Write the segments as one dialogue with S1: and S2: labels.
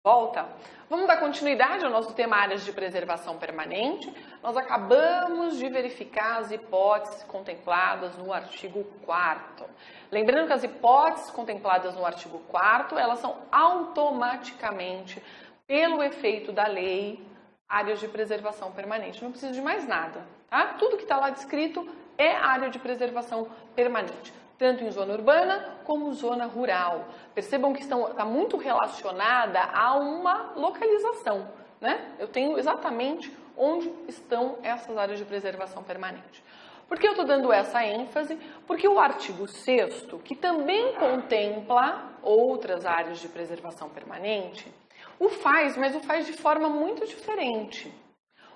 S1: volta. Vamos dar continuidade ao nosso tema áreas de preservação permanente. Nós acabamos de verificar as hipóteses contempladas no artigo 4º. Lembrando que as hipóteses contempladas no artigo 4º, elas são automaticamente, pelo efeito da lei, áreas de preservação permanente. Não precisa de mais nada, tá? Tudo que está lá descrito é área de preservação permanente, tanto em zona urbana como zona rural. Percebam que está muito relacionada a uma localização, né? Eu tenho exatamente onde estão essas áreas de preservação permanente. Por que eu estou dando essa ênfase? Porque o artigo 6º, que também contempla outras áreas de preservação permanente, o faz, mas o faz de forma muito diferente.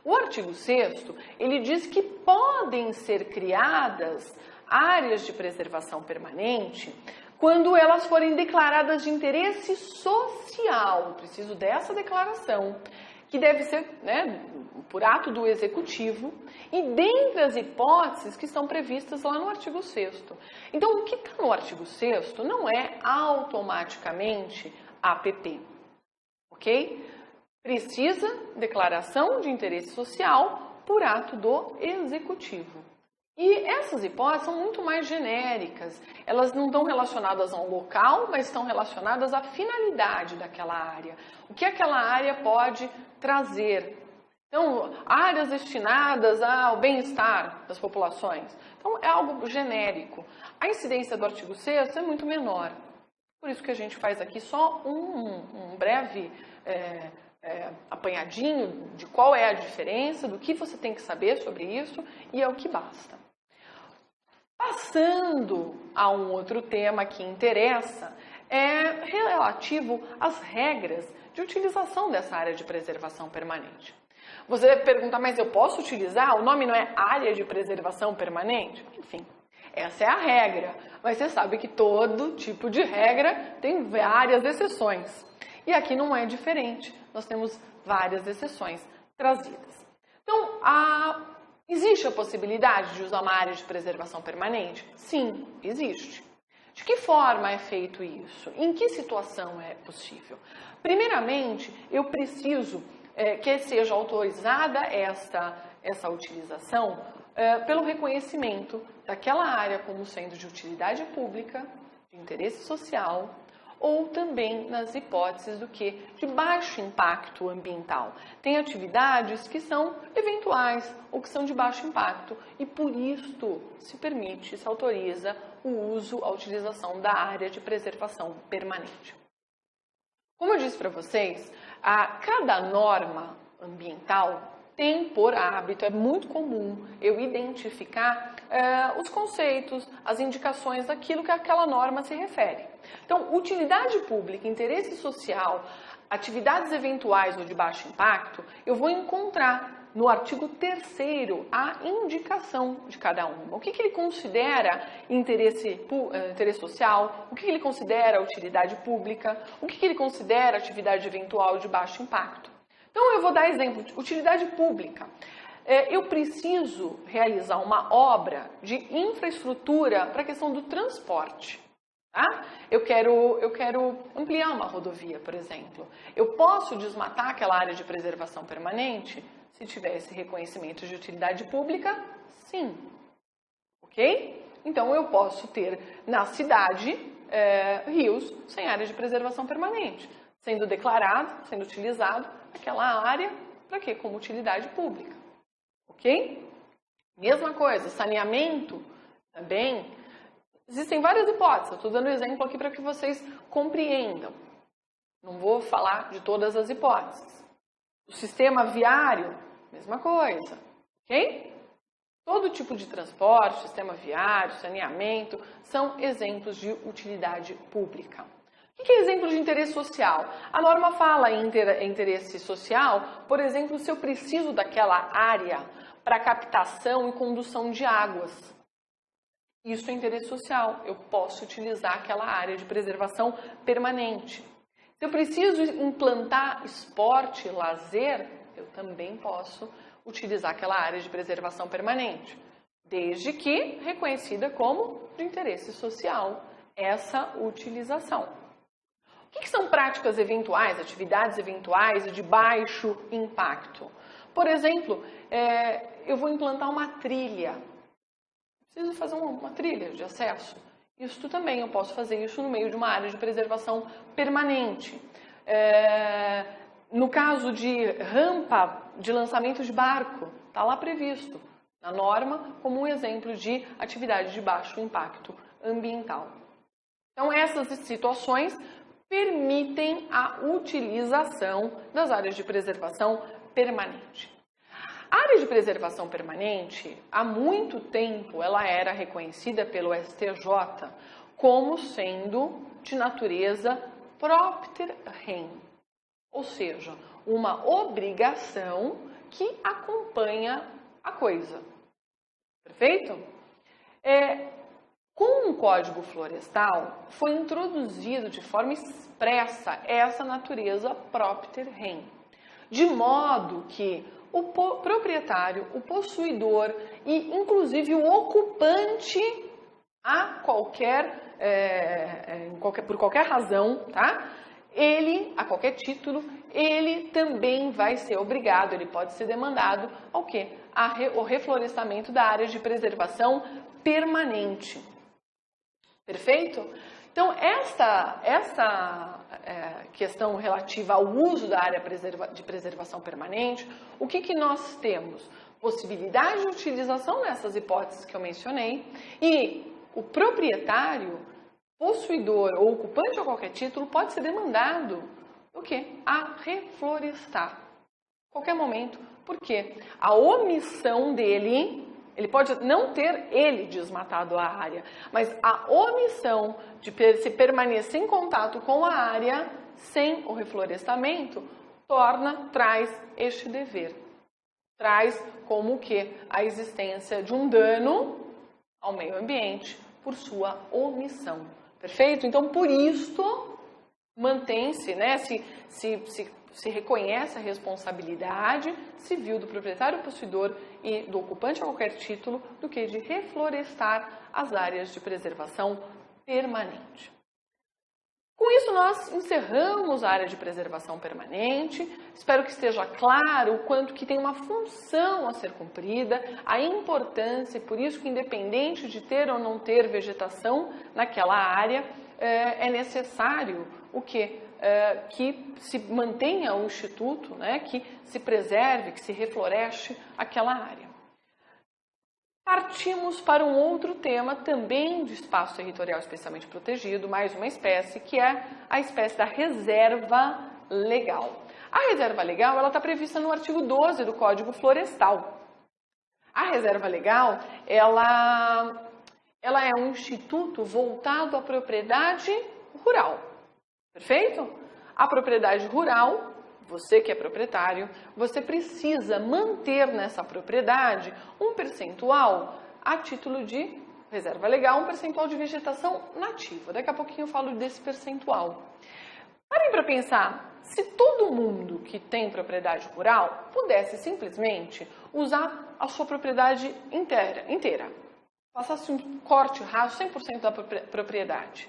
S1: O artigo 6º, ele diz que podem ser criadas áreas de preservação permanente quando elas forem declaradas de interesse social. Preciso dessa declaração, que deve ser, né, por ato do executivo, e dentre as hipóteses que estão previstas lá no artigo 6º. Então, o que está no artigo 6º não é automaticamente APP, ok? Precisa declaração de interesse social por ato do executivo. E essas hipóteses são muito mais genéricas. Elas não estão relacionadas a um local, mas estão relacionadas à finalidade daquela área. O que aquela área pode trazer. Então, áreas destinadas ao bem-estar das populações. Então, é algo genérico. A incidência do artigo 6º é muito menor. Por isso que a gente faz aqui só um breve apanhadinho de qual é a diferença, do que você tem que saber sobre isso, e é o que basta. Passando a um outro tema que interessa, é relativo às regras de utilização dessa área de preservação permanente. Você vai perguntar, mas eu posso utilizar? O nome não é área de preservação permanente? Enfim, essa é a regra, mas você sabe que todo tipo de regra tem várias exceções. E aqui não é diferente, nós temos várias exceções trazidas. Então, existe a possibilidade de usar uma área de preservação permanente? Sim, existe. De que forma é feito isso? Em que situação é possível? Primeiramente, eu preciso que seja autorizada essa utilização pelo reconhecimento daquela área como sendo de utilidade pública, de interesse social, ou também nas hipóteses do que? De baixo impacto ambiental. Tem atividades que são eventuais ou que são de baixo impacto e por isso se autoriza o uso, a utilização da área de preservação permanente. Como eu disse para vocês, cada norma ambiental tem por hábito, é muito comum eu identificar os conceitos, as indicações daquilo que aquela norma se refere. Então, utilidade pública, interesse social, atividades eventuais ou de baixo impacto, eu vou encontrar no artigo 3º a indicação de cada uma. O que ele considera interesse social, o que ele considera utilidade pública, o que ele considera atividade eventual de baixo impacto. Então, eu vou dar exemplo de utilidade pública. Eu preciso realizar uma obra de infraestrutura para a questão do transporte. Tá? Eu quero ampliar uma rodovia, por exemplo. Eu posso desmatar aquela área de preservação permanente? Se tiver esse reconhecimento de utilidade pública, sim. Ok? Então, eu posso ter na cidade rios sem área de preservação permanente, sendo declarado, sendo utilizado aquela área para quê? Como utilidade pública. Ok? Mesma coisa, saneamento também. Existem várias hipóteses, eu estou dando exemplo aqui para que vocês compreendam. Não vou falar de todas as hipóteses. O sistema viário, mesma coisa. Ok? Todo tipo de transporte, sistema viário, saneamento, são exemplos de utilidade pública. O que é exemplo de interesse social? A norma fala em interesse social, por exemplo, se eu preciso daquela área para captação e condução de águas. Isso é interesse social, eu posso utilizar aquela área de preservação permanente. Se eu preciso implantar esporte e lazer, eu também posso utilizar aquela área de preservação permanente, desde que reconhecida como de interesse social, essa utilização. que são práticas eventuais, atividades eventuais e de baixo impacto? Por exemplo, eu vou implantar uma trilha. Preciso fazer uma trilha de acesso. Isso também, eu posso fazer isso no meio de uma área de preservação permanente. No caso de rampa de lançamento de barco, está lá previsto na norma como um exemplo de atividade de baixo impacto ambiental. Então, essas situações permitem a utilização das áreas de preservação permanente. A área de preservação permanente, há muito tempo, ela era reconhecida pelo STJ como sendo de natureza propter rem, ou seja, uma obrigação que acompanha a coisa. Perfeito? Com o Código Florestal, foi introduzido de forma expressa essa natureza propter rem, de modo que o proprietário, o possuidor e, inclusive, o ocupante, por qualquer razão, tá? Ele, a qualquer título, ele também vai ser obrigado, ele pode ser demandado ao quê? O reflorestamento da área de preservação permanente. Perfeito? Então, essa questão relativa ao uso da área de preservação permanente, o que nós temos? Possibilidade de utilização nessas hipóteses que eu mencionei e o proprietário, possuidor ou ocupante a qualquer título pode ser demandado o quê? A reflorestar. A qualquer momento. Por quê? A omissão dele, ele pode não ter desmatado a área, mas a omissão de se permanecer em contato com a área sem o reflorestamento traz este dever. Traz como que a existência de um dano ao meio ambiente por sua omissão. Perfeito? Então, por isso, mantém-se, né, se reconhece a responsabilidade civil do proprietário, possuidor e do ocupante a qualquer título do que de reflorestar as áreas de preservação permanente. Com isso, nós encerramos a área de preservação permanente. Espero que esteja claro o quanto que tem uma função a ser cumprida, a importância, e por isso que independente de ter ou não ter vegetação naquela área, é necessário que se mantenha o instituto, né, que se preserve, que se refloreste aquela área. Partimos para um outro tema também de espaço territorial especialmente protegido, mais uma espécie, que é a espécie da reserva legal. A reserva legal está prevista no artigo 12 do Código Florestal. A reserva legal ela é um instituto voltado à propriedade rural. Perfeito? A propriedade rural, você que é proprietário, você precisa manter nessa propriedade um percentual a título de reserva legal, um percentual de vegetação nativa. Daqui a pouquinho eu falo desse percentual. Parem para pensar, se todo mundo que tem propriedade rural pudesse simplesmente usar a sua propriedade inteira, passasse um corte raso, 100% da propriedade.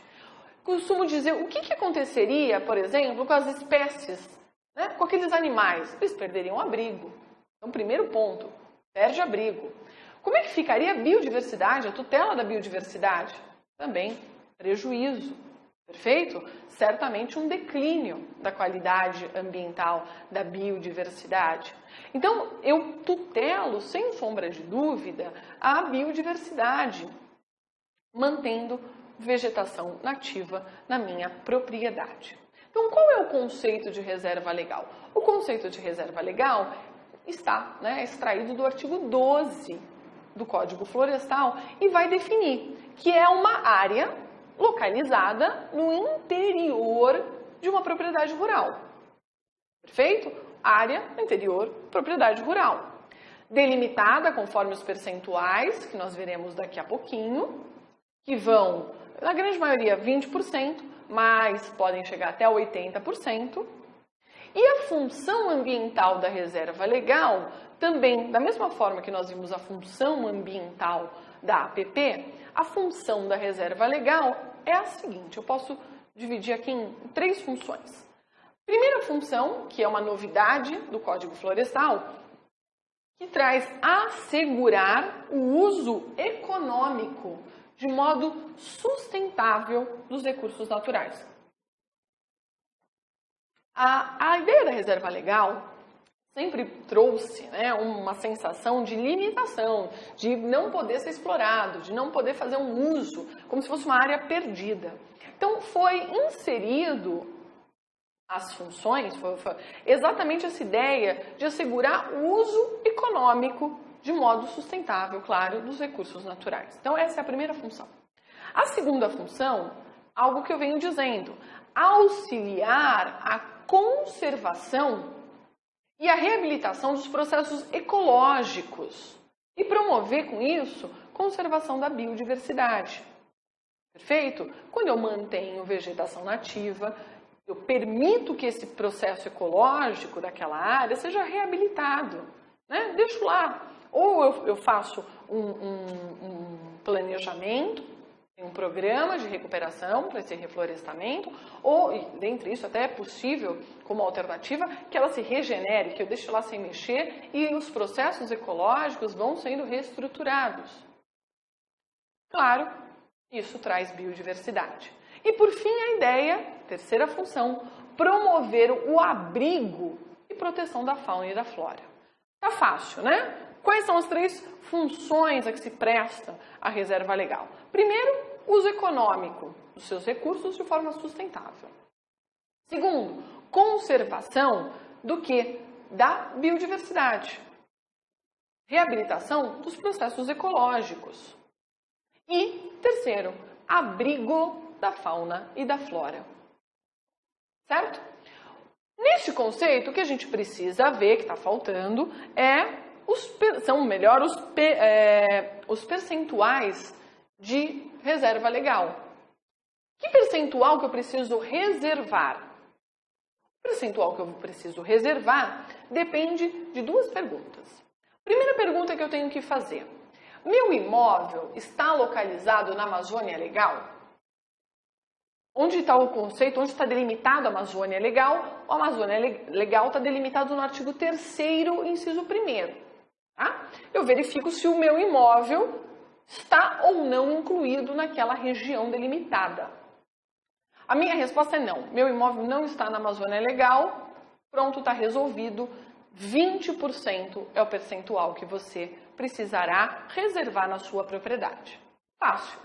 S1: Costumo dizer, o que aconteceria, por exemplo, com as espécies, né, com aqueles animais? Eles perderiam abrigo. Então, primeiro ponto, perde abrigo. Como é que ficaria a biodiversidade, a tutela da biodiversidade? Também prejuízo. Perfeito? Certamente um declínio da qualidade ambiental da biodiversidade. Então, eu tutelo, sem sombra de dúvida, a biodiversidade, mantendo vegetação nativa na minha propriedade. Então, qual é o conceito de reserva legal? O conceito de reserva legal está, né, extraído do artigo 12 do Código Florestal e vai definir que é uma área localizada no interior de uma propriedade rural. Perfeito? Área interior, propriedade rural. Delimitada conforme os percentuais, que nós veremos daqui a pouquinho, que vão, na grande maioria, 20%, mas podem chegar até 80%. E a função ambiental da reserva legal, também, da mesma forma que nós vimos a função ambiental da APP, a função da reserva legal é a seguinte: eu posso dividir aqui em 3 funções. Primeira função, que é uma novidade do Código Florestal, que traz assegurar o uso econômico de modo sustentável dos recursos naturais. A ideia da reserva legal sempre trouxe, né, uma sensação de limitação, de não poder ser explorado, de não poder fazer um uso, como se fosse uma área perdida. Então foi inserido as funções, foi exatamente essa ideia de assegurar o uso econômico de modo sustentável, claro, dos recursos naturais. Então essa é a primeira função. A segunda função, algo que eu venho dizendo, auxiliar a conservação e a reabilitação dos processos ecológicos e promover com isso conservação da biodiversidade. Perfeito? Quando eu mantenho vegetação nativa, eu permito que esse processo ecológico daquela área seja reabilitado, né? Deixo lá. Ou eu faço um planejamento, um programa de recuperação para esse reflorestamento, ou, dentre isso, até é possível, como alternativa, que ela se regenere, que eu deixe lá sem mexer e os processos ecológicos vão sendo reestruturados. Claro, isso traz biodiversidade. E, por fim, a ideia, terceira função, promover o abrigo e proteção da fauna e da flora. Tá fácil, né? Quais são as 3 funções a que se presta a reserva legal? Primeiro, uso econômico dos seus recursos de forma sustentável. Segundo, conservação do quê? Da biodiversidade. Reabilitação dos processos ecológicos. E, terceiro, abrigo da fauna e da flora. Certo? Neste conceito, o que a gente precisa ver, que está faltando, são os percentuais de reserva legal. Que percentual que eu preciso reservar? O percentual que eu preciso reservar depende de 2 perguntas. Primeira pergunta que eu tenho que fazer. Meu imóvel está localizado na Amazônia Legal? Onde está o conceito? Onde está delimitado a Amazônia Legal? A Amazônia Legal está delimitado no artigo 3º, inciso 1º. Tá? Eu verifico se o meu imóvel está ou não incluído naquela região delimitada. A minha resposta é não. Meu imóvel não está na Amazônia Legal. Pronto, está resolvido. 20% é o percentual que você precisará reservar na sua propriedade. Fácil.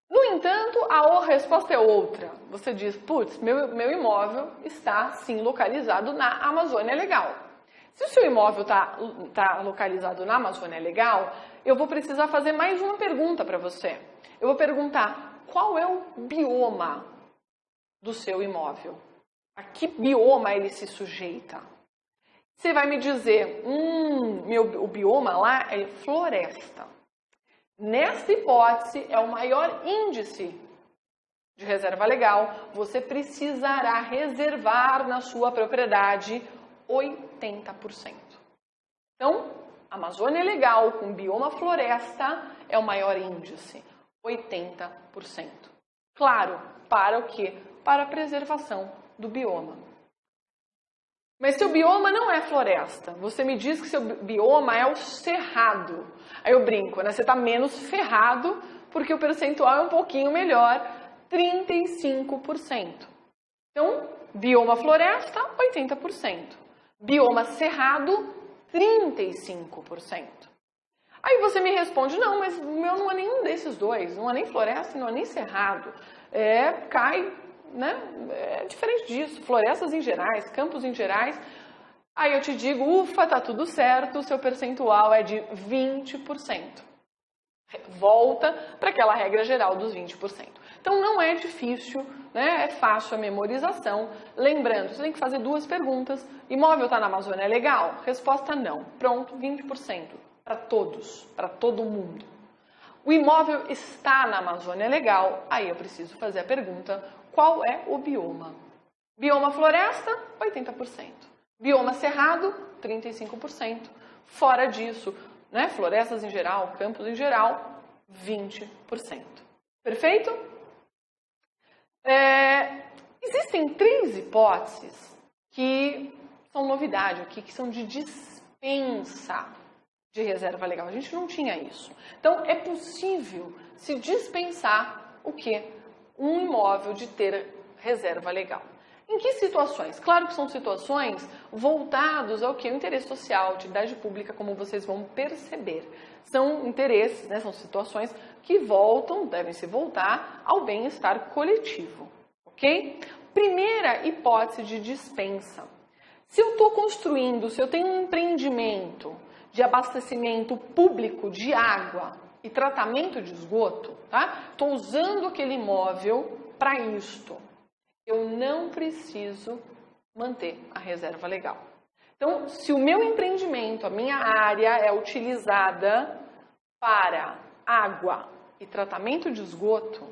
S1: No entanto, a resposta é outra. Você diz, putz, meu imóvel está sim localizado na Amazônia Legal. Se o seu imóvel está localizado na Amazônia Legal, eu vou precisar fazer mais uma pergunta para você. Eu vou perguntar qual é o bioma do seu imóvel? A que bioma ele se sujeita? Você vai me dizer, o bioma lá é floresta. Nessa hipótese, é o maior índice de reserva legal, você precisará reservar na sua propriedade 80%. Então, Amazônia Legal com bioma floresta é o maior índice, 80%. Claro, para o quê? Para a preservação do bioma. Mas seu bioma não é floresta. Você me diz que seu bioma é o cerrado. Aí eu brinco, né? Você está menos ferrado porque o percentual é um pouquinho melhor, 35%. Então, bioma floresta, 80%. Bioma cerrado, 35%. Aí você me responde, não, mas o meu não é nenhum desses dois. Não é nem floresta, não é nem cerrado. Né? É diferente disso, florestas em gerais, campos em gerais. Aí eu te digo, ufa, tá tudo certo, o seu percentual é de 20%. Volta para aquela regra geral dos 20%. Então não é difícil, né? É fácil a memorização. Lembrando, você tem que fazer 2 perguntas. Imóvel está na Amazônia Legal? Resposta não. Pronto, 20%. Para todos, para todo mundo. O imóvel está na Amazônia Legal? Aí eu preciso fazer a pergunta, qual é o bioma? Bioma floresta, 80%. Bioma cerrado, 35%. Fora disso, né, florestas em geral, campos em geral, 20%. Perfeito? Existem 3 hipóteses que são novidade aqui, que são de dispensa de reserva legal. A gente não tinha isso. Então, é possível se dispensar o quê? Um imóvel de ter reserva legal. Em que situações? Claro que são situações voltadas ao que? O interesse social, utilidade pública, como vocês vão perceber. São interesses, né? São situações que devem se voltar ao bem-estar coletivo, ok? Primeira hipótese de dispensa. Se eu estou construindo, se eu tenho um empreendimento de abastecimento público de água e tratamento de esgoto, tá? Estou usando aquele imóvel para isto. Eu não preciso manter a reserva legal. Então, se o meu empreendimento, a minha área é utilizada para água e tratamento de esgoto,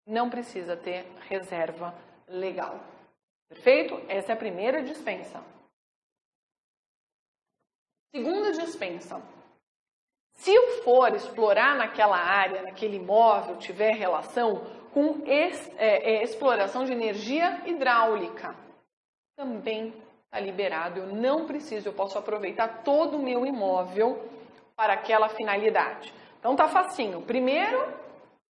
S1: não precisa ter reserva legal. Perfeito? Essa é a primeira dispensa. Segunda dispensa. Se eu for explorar naquela área, naquele imóvel, tiver relação com exploração de energia hidráulica, também está liberado. Eu não preciso, eu posso aproveitar todo o meu imóvel para aquela finalidade. Então tá facinho. Primeiro,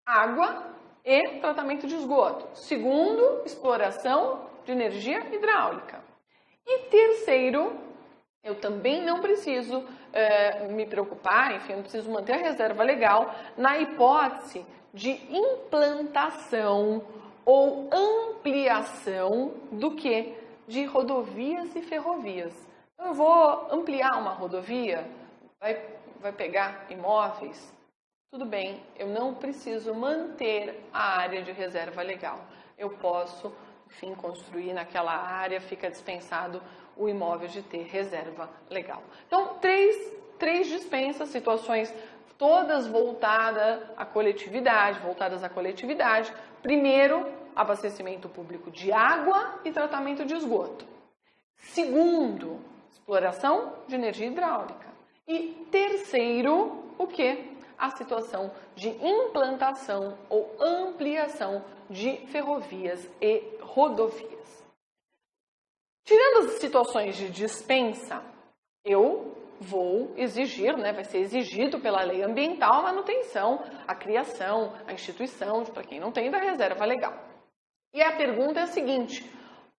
S1: água e tratamento de esgoto. Segundo, exploração de energia hidráulica. E terceiro, eu também não preciso me preocupar, enfim, eu não preciso manter a reserva legal na hipótese de implantação ou ampliação do quê? De rodovias e ferrovias. Eu vou ampliar uma rodovia, vai pegar imóveis, tudo bem, eu não preciso manter a área de reserva legal. Eu posso, enfim, construir naquela área, fica dispensado o imóvel de ter reserva legal. Então, três dispensas, situações todas voltadas à coletividade. Primeiro, abastecimento público de água e tratamento de esgoto. Segundo, exploração de energia hidráulica. E terceiro, o quê? A situação de implantação ou ampliação de ferrovias e rodovias. Tirando as situações de dispensa, eu vou exigir, né, vai ser exigido pela lei ambiental a manutenção, a criação, a instituição, para quem não tem, da reserva legal. E a pergunta é a seguinte: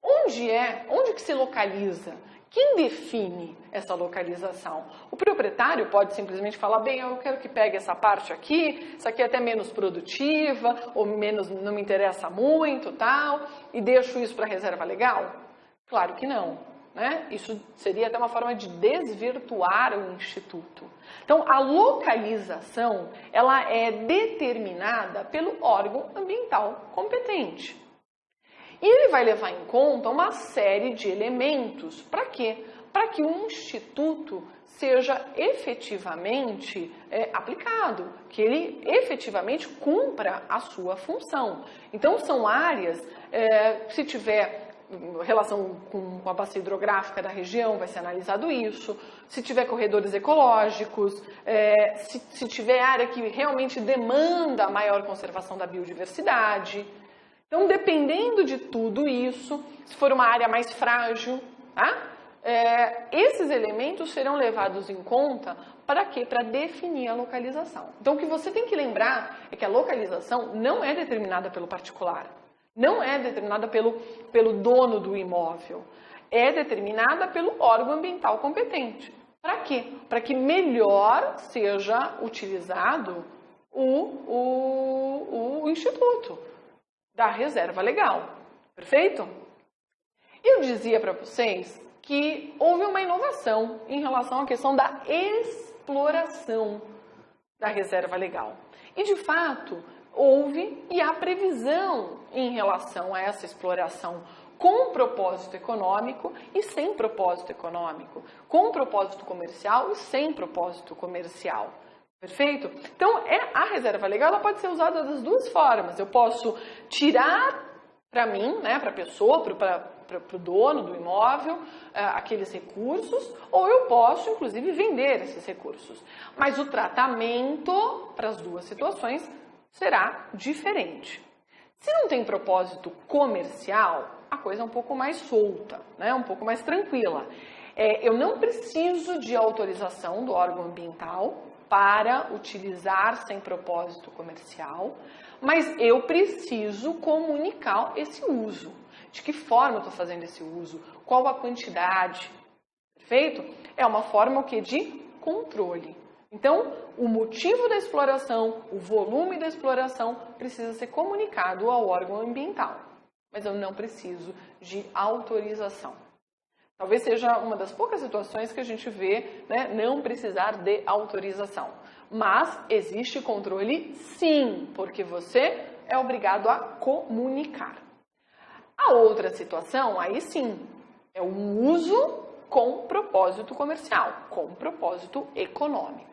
S1: onde que se localiza? Quem define essa localização? O proprietário pode simplesmente falar, bem, eu quero que pegue essa parte aqui, isso aqui é até menos produtiva, ou menos, não me interessa muito, tal, e deixo isso para a reserva legal? Claro que não, né? Isso seria até uma forma de desvirtuar o instituto. Então, a localização, ela é determinada pelo órgão ambiental competente. E ele vai levar em conta uma série de elementos. Para quê? Para que o instituto seja efetivamente aplicado, que ele efetivamente cumpra a sua função. Então, são áreas, se tiver relação com a bacia hidrográfica da região, vai ser analisado isso. Se tiver corredores ecológicos, se tiver área que realmente demanda a maior conservação da biodiversidade. Então, dependendo de tudo isso, se for uma área mais frágil, tá? Esses elementos serão levados em conta para quê? Para definir a localização. Então, o que você tem que lembrar é que a localização não é determinada pelo particular, não é determinada pelo dono do imóvel, é determinada pelo órgão ambiental competente. Para quê? Para que melhor seja utilizado o instituto da reserva legal. Perfeito? Eu dizia para vocês que houve uma inovação em relação à questão da exploração da reserva legal. E, de fato, houve e há previsão em relação a essa exploração com propósito econômico e sem propósito econômico, com propósito comercial e sem propósito comercial. Perfeito? Então, a reserva legal ela pode ser usada das duas formas. Eu posso tirar para mim, né, para a pessoa, para o dono do imóvel, aqueles recursos, ou eu posso, inclusive, vender esses recursos. Mas o tratamento para as duas situações será diferente. Se não tem propósito comercial, a coisa é um pouco mais solta, né? Um pouco mais tranquila. Eu não preciso de autorização do órgão ambiental para utilizar sem propósito comercial, mas eu preciso comunicar esse uso. De que forma eu estou fazendo esse uso? Qual a quantidade? Perfeito? É uma forma o quê? De controle. Então, o motivo da exploração, o volume da exploração precisa ser comunicado ao órgão ambiental. Mas eu não preciso de autorização. Talvez seja uma das poucas situações que a gente vê, né, não precisar de autorização. Mas existe controle sim, porque você é obrigado a comunicar. A outra situação, aí sim, é um uso com propósito comercial, com propósito econômico.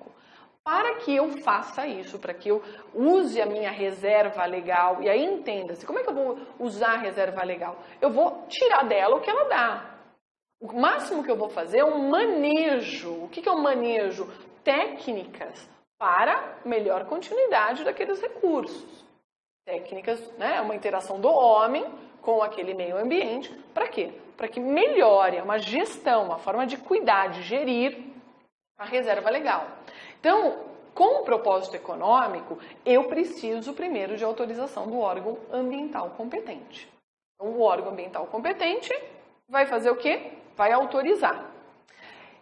S1: Para que eu faça isso, para que eu use a minha reserva legal, e aí entenda-se, como é que eu vou usar a reserva legal? Eu vou tirar dela o que ela dá. O máximo que eu vou fazer é um manejo. O que é um manejo? Técnicas para melhor continuidade daqueles recursos. Técnicas, né? Uma interação do homem com aquele meio ambiente. Para quê? Para que melhore, uma gestão, uma forma de cuidar, de gerir a reserva legal. Então, com o propósito econômico, eu preciso primeiro de autorização do órgão ambiental competente. Então, o órgão ambiental competente vai fazer o quê? Vai autorizar.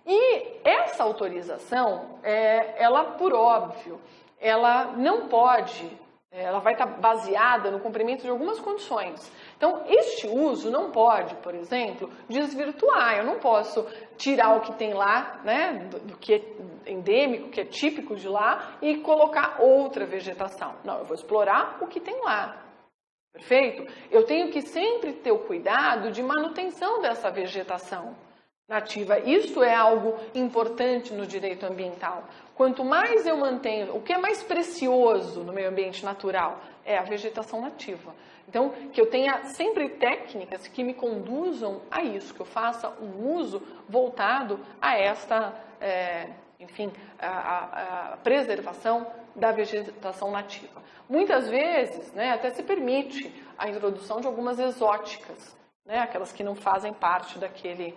S1: E essa autorização, ela, por óbvio, ela não pode, ela vai estar baseada no cumprimento de algumas condições. Então, este uso não pode, por exemplo, desvirtuar. Eu não posso tirar o que tem lá, né, do que é endêmico, que é típico de lá, e colocar outra vegetação. Não, eu vou explorar o que tem lá. Perfeito? Eu tenho que sempre ter o cuidado de manutenção dessa vegetação nativa. Isso é algo importante no direito ambiental. Quanto mais eu mantenho, o que é mais precioso no meio ambiente natural é a vegetação nativa. Então, que eu tenha sempre técnicas que me conduzam a isso, que eu faça um uso voltado a esta, a preservação da vegetação nativa. Muitas vezes, né, até se permite a introdução de algumas exóticas, né, aquelas que não fazem parte daquele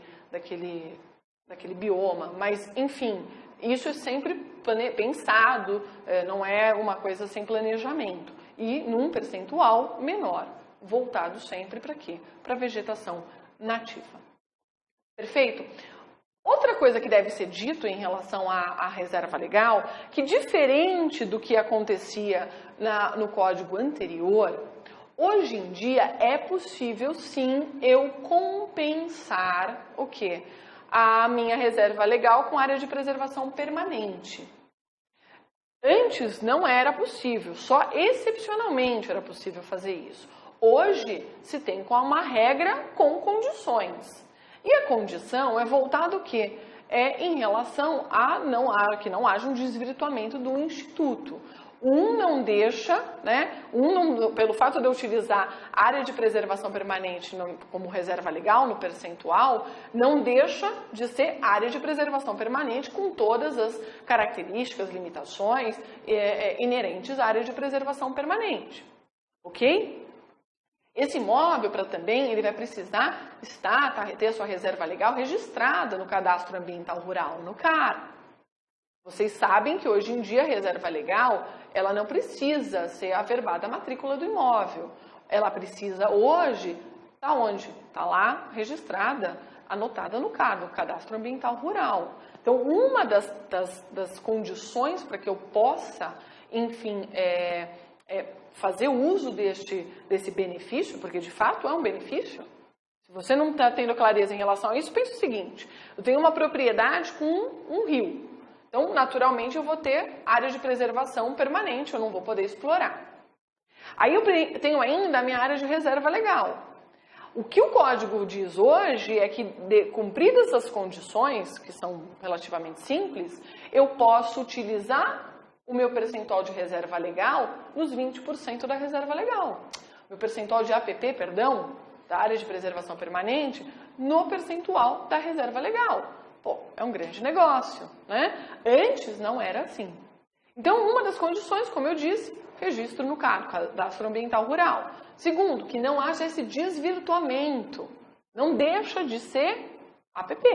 S1: bioma, mas, enfim, isso é sempre pensado, não é uma coisa sem planejamento, e num percentual menor, voltado sempre para quê? Para a vegetação nativa. Perfeito? Outra coisa que deve ser dito em relação à reserva legal, que diferente do que acontecia no código anterior, hoje em dia é possível sim eu compensar o quê? A minha reserva legal com área de preservação permanente. Antes não era possível, só excepcionalmente era possível fazer isso. Hoje se tem uma regra com condições. E a condição é voltada o quê? Em relação que não haja um desvirtuamento do instituto. Não deixa, né? Pelo fato de eu utilizar área de preservação permanente como reserva legal, no percentual, não deixa de ser área de preservação permanente com todas as características, limitações inerentes à área de preservação permanente. Ok? Esse imóvel ele vai precisar ter a sua reserva legal registrada no Cadastro Ambiental Rural, no CAR. Vocês sabem que hoje em dia a reserva legal, ela não precisa ser averbada a matrícula do imóvel. Ela precisa hoje, está onde? Está lá registrada, anotada no CAR, no Cadastro Ambiental Rural. Então, uma das condições para que eu possa, enfim, fazer uso desse benefício, porque de fato é um benefício. Se você não está tendo clareza em relação a isso, pense o seguinte: eu tenho uma propriedade com um rio. Então, naturalmente, eu vou ter área de preservação permanente, eu não vou poder explorar. Aí eu tenho ainda a minha área de reserva legal. O que o código diz hoje é que, cumpridas as condições, que são relativamente simples, eu posso utilizar o meu percentual de reserva legal nos 20% da reserva legal. Meu percentual de APP, da área de preservação permanente, no percentual da reserva legal. Pô, é um grande negócio, né? Antes não era assim. Então, uma das condições, como eu disse, registro no CAR, Cadastro Ambiental Rural. Segundo, que não haja esse desvirtuamento. Não deixa de ser APP.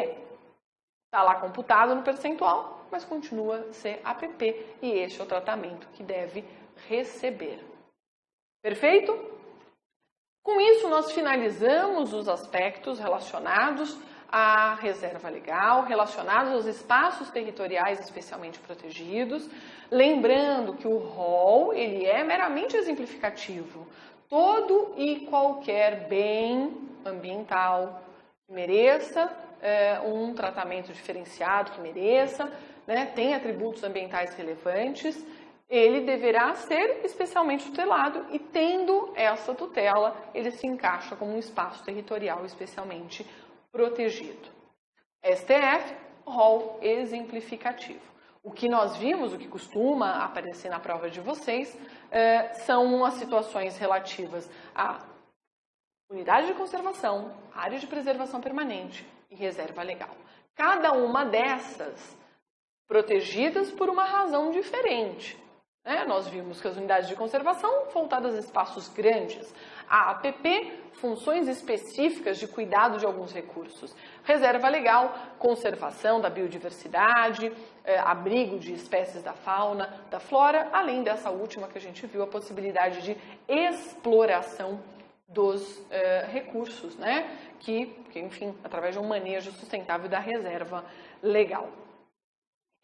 S1: Está lá computado no percentual, mas continua a ser APP e este é o tratamento que deve receber. Perfeito? Com isso, nós finalizamos os aspectos relacionados à reserva legal, relacionados aos espaços territoriais especialmente protegidos. Lembrando que o rol, ele é meramente exemplificativo. Todo e qualquer bem ambiental que mereça um tratamento diferenciado, que mereça, né, tem atributos ambientais relevantes, ele deverá ser especialmente tutelado e, tendo essa tutela, ele se encaixa como um espaço territorial especialmente protegido. STF, rol exemplificativo. O que nós vimos, o que costuma aparecer na prova de vocês, são as situações relativas à unidade de conservação, área de preservação permanente e reserva legal. Cada uma dessas protegidas por uma razão diferente. Nós vimos que as unidades de conservação voltadas a espaços grandes, a APP, funções específicas de cuidado de alguns recursos, reserva legal, conservação da biodiversidade, abrigo de espécies da fauna, da flora, além dessa última que a gente viu, a possibilidade de exploração dos recursos, que, enfim, através de um manejo sustentável da reserva legal.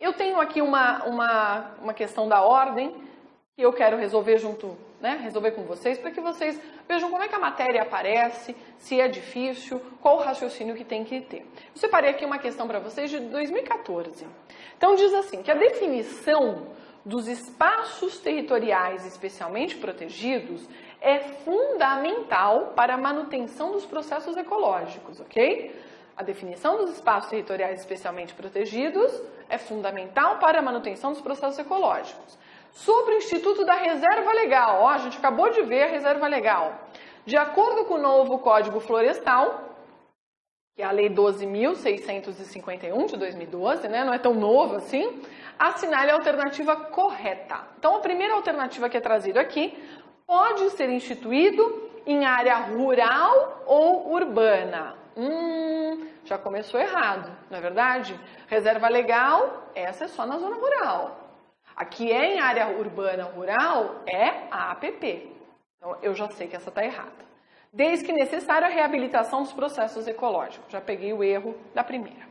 S1: Eu tenho aqui uma questão da ordem que eu quero resolver resolver com vocês, para que vocês vejam como é que a matéria aparece, se é difícil, qual o raciocínio que tem que ter. Eu separei aqui uma questão para vocês de 2014. Então diz assim, que a definição dos espaços territoriais especialmente protegidos é fundamental para a manutenção dos processos ecológicos, ok? A definição dos espaços territoriais especialmente protegidos é fundamental para a manutenção dos processos ecológicos. Sobre o Instituto da Reserva Legal, a gente acabou de ver a Reserva Legal. De acordo com o novo Código Florestal, que é a Lei 12.651 de 2012, não é tão novo assim, assinale a alternativa correta. Então, a primeira alternativa que é trazida aqui pode ser instituído em área rural ou urbana. Já começou errado, não é verdade? Reserva legal, essa é só na zona rural. Aqui é em área urbana rural, é a APP. Então, eu já sei que essa está errada. Desde que necessária a reabilitação dos processos ecológicos. Já peguei o erro da primeira.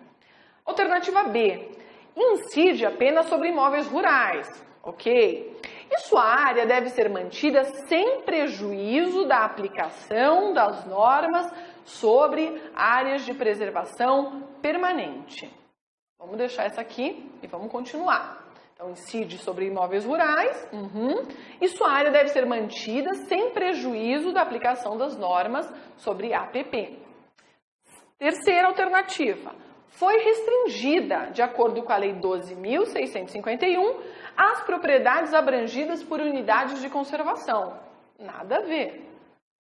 S1: Alternativa B. Incide apenas sobre imóveis rurais. Ok? E sua área deve ser mantida sem prejuízo da aplicação das normas sobre áreas de preservação permanente. Vamos deixar essa aqui e vamos continuar. Então, incide sobre imóveis rurais, e sua área deve ser mantida sem prejuízo da aplicação das normas sobre APP. Terceira alternativa, foi restringida, de acordo com a Lei 12.651, as propriedades abrangidas por unidades de conservação. Nada a ver.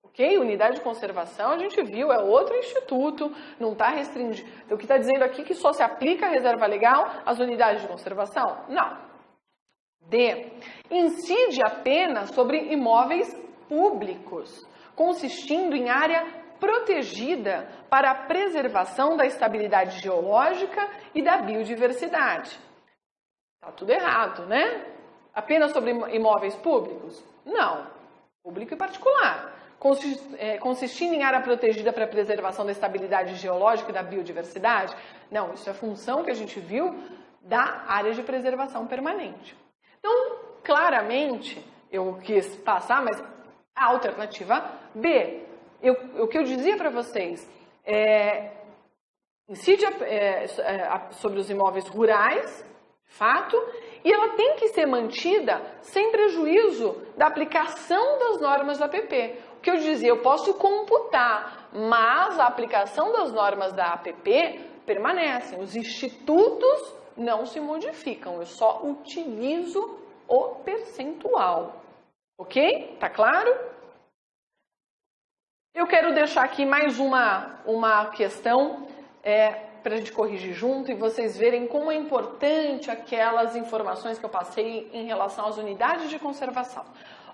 S1: Ok? Unidade de conservação, a gente viu, é outro instituto, não está restringido. O que está dizendo aqui que só se aplica a reserva legal às unidades de conservação? Não. D. Incide apenas sobre imóveis públicos, consistindo em área protegida para a preservação da estabilidade geológica e da biodiversidade. Está tudo errado, né? Apenas sobre imóveis públicos? Não. Público e particular. Consistindo em área protegida para a preservação da estabilidade geológica e da biodiversidade? Não, isso é função que a gente viu da área de preservação permanente. Então, claramente, eu quis passar, mas a alternativa B, o que eu dizia para vocês, incide sobre os imóveis rurais, de fato, e ela tem que ser mantida sem prejuízo da aplicação das normas da APP. O que eu dizia, eu posso computar, mas a aplicação das normas da APP permanecem. Os institutos não se modificam, eu só utilizo o percentual. Ok? Tá claro? Eu quero deixar aqui mais uma questão para a gente corrigir junto e vocês verem como é importante aquelas informações que eu passei em relação às unidades de conservação.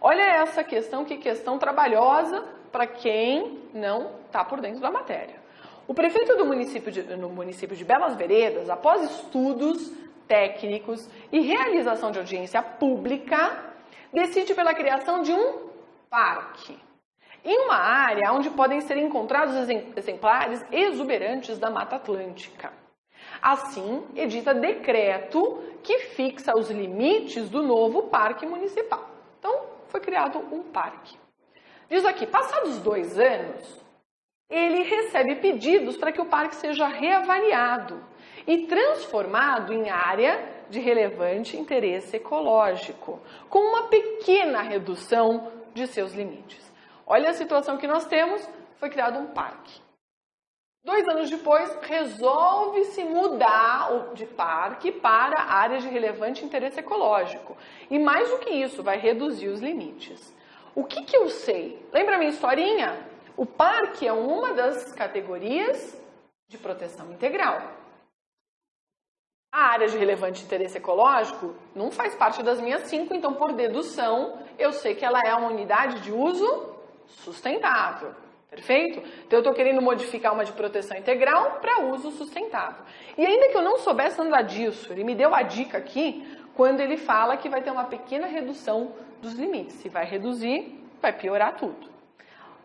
S1: Olha essa questão, que questão trabalhosa para quem não está por dentro da matéria. O prefeito no município de Belas Veredas, após estudos técnicos e realização de audiência pública, decide pela criação de um parque em uma área onde podem ser encontrados exemplares exuberantes da Mata Atlântica. Assim, edita decreto que fixa os limites do novo parque municipal. Então, foi criado um parque. Diz aqui, passados 2 anos, ele recebe pedidos para que o parque seja reavaliado e transformado em área de relevante interesse ecológico, com uma pequena redução de seus limites. Olha a situação que nós temos, foi criado um parque. 2 anos depois, resolve-se mudar de parque para área de relevante interesse ecológico. E mais do que isso, vai reduzir os limites. O que eu sei? Lembra a minha historinha? O parque é uma das categorias de proteção integral. A área de relevante interesse ecológico não faz parte das minhas 5, então por dedução eu sei que ela é uma unidade de uso sustentável. Perfeito? Então eu estou querendo modificar uma de proteção integral para uso sustentável. E ainda que eu não soubesse nada disso, ele me deu a dica aqui quando ele fala que vai ter uma pequena redução dos limites. Se vai reduzir, vai piorar tudo.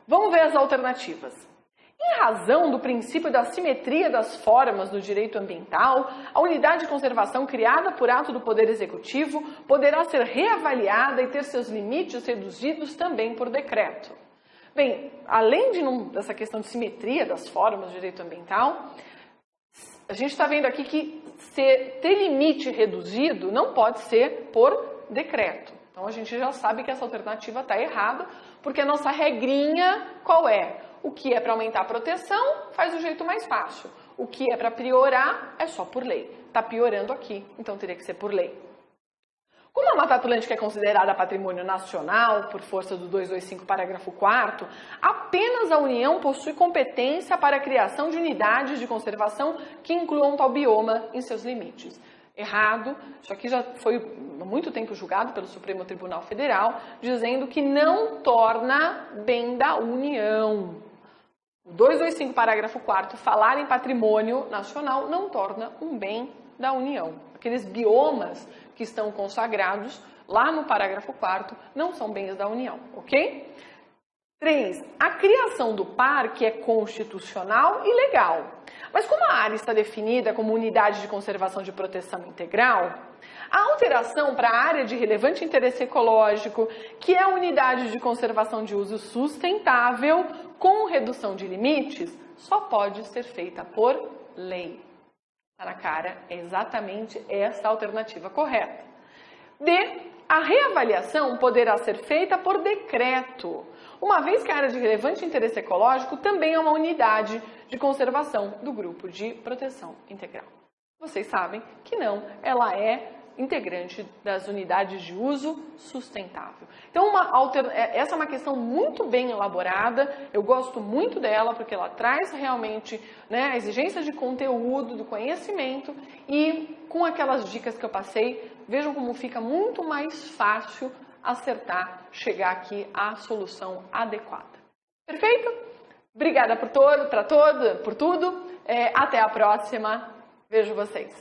S1: Vamos ver as alternativas. Em razão do princípio da simetria das formas do direito ambiental, a unidade de conservação criada por ato do Poder Executivo poderá ser reavaliada e ter seus limites reduzidos também por decreto. Bem, além dessa questão de simetria das formas do direito ambiental, a gente está vendo aqui que ter limite reduzido não pode ser por decreto. Então a gente já sabe que essa alternativa está errada, porque a nossa regrinha qual é? O que é para aumentar a proteção faz do jeito mais fácil. O que é para piorar é só por lei. Está piorando aqui, então teria que ser por lei. Como a Mata Atlântica é considerada patrimônio nacional, por força do 225, parágrafo 4º, apenas a União possui competência para a criação de unidades de conservação que incluam tal bioma em seus limites. Errado, isso aqui já foi há muito tempo julgado pelo Supremo Tribunal Federal, dizendo que não torna bem da União. O 225, parágrafo 4º, falar em patrimônio nacional não torna um bem da União. Aqueles biomas que estão consagrados lá no parágrafo 4º não são bens da União, ok? 3. A criação do parque é constitucional e legal. Mas como a área está definida como unidade de conservação de proteção integral, a alteração para a área de relevante interesse ecológico, que é a unidade de conservação de uso sustentável, com redução de limites, só pode ser feita por lei. Está na cara, é exatamente essa a alternativa correta. D. A reavaliação poderá ser feita por decreto, uma vez que a área de relevante interesse ecológico também é uma unidade de conservação do grupo de proteção integral. Vocês sabem que não, ela é integrante das unidades de uso sustentável. Então, essa é uma questão muito bem elaborada, eu gosto muito dela porque ela traz realmente a exigência de conteúdo, do conhecimento e com aquelas dicas que eu passei, vejam como fica muito mais fácil acertar, chegar aqui à solução adequada. Perfeito? Obrigada por tudo. Até a próxima. Vejo vocês.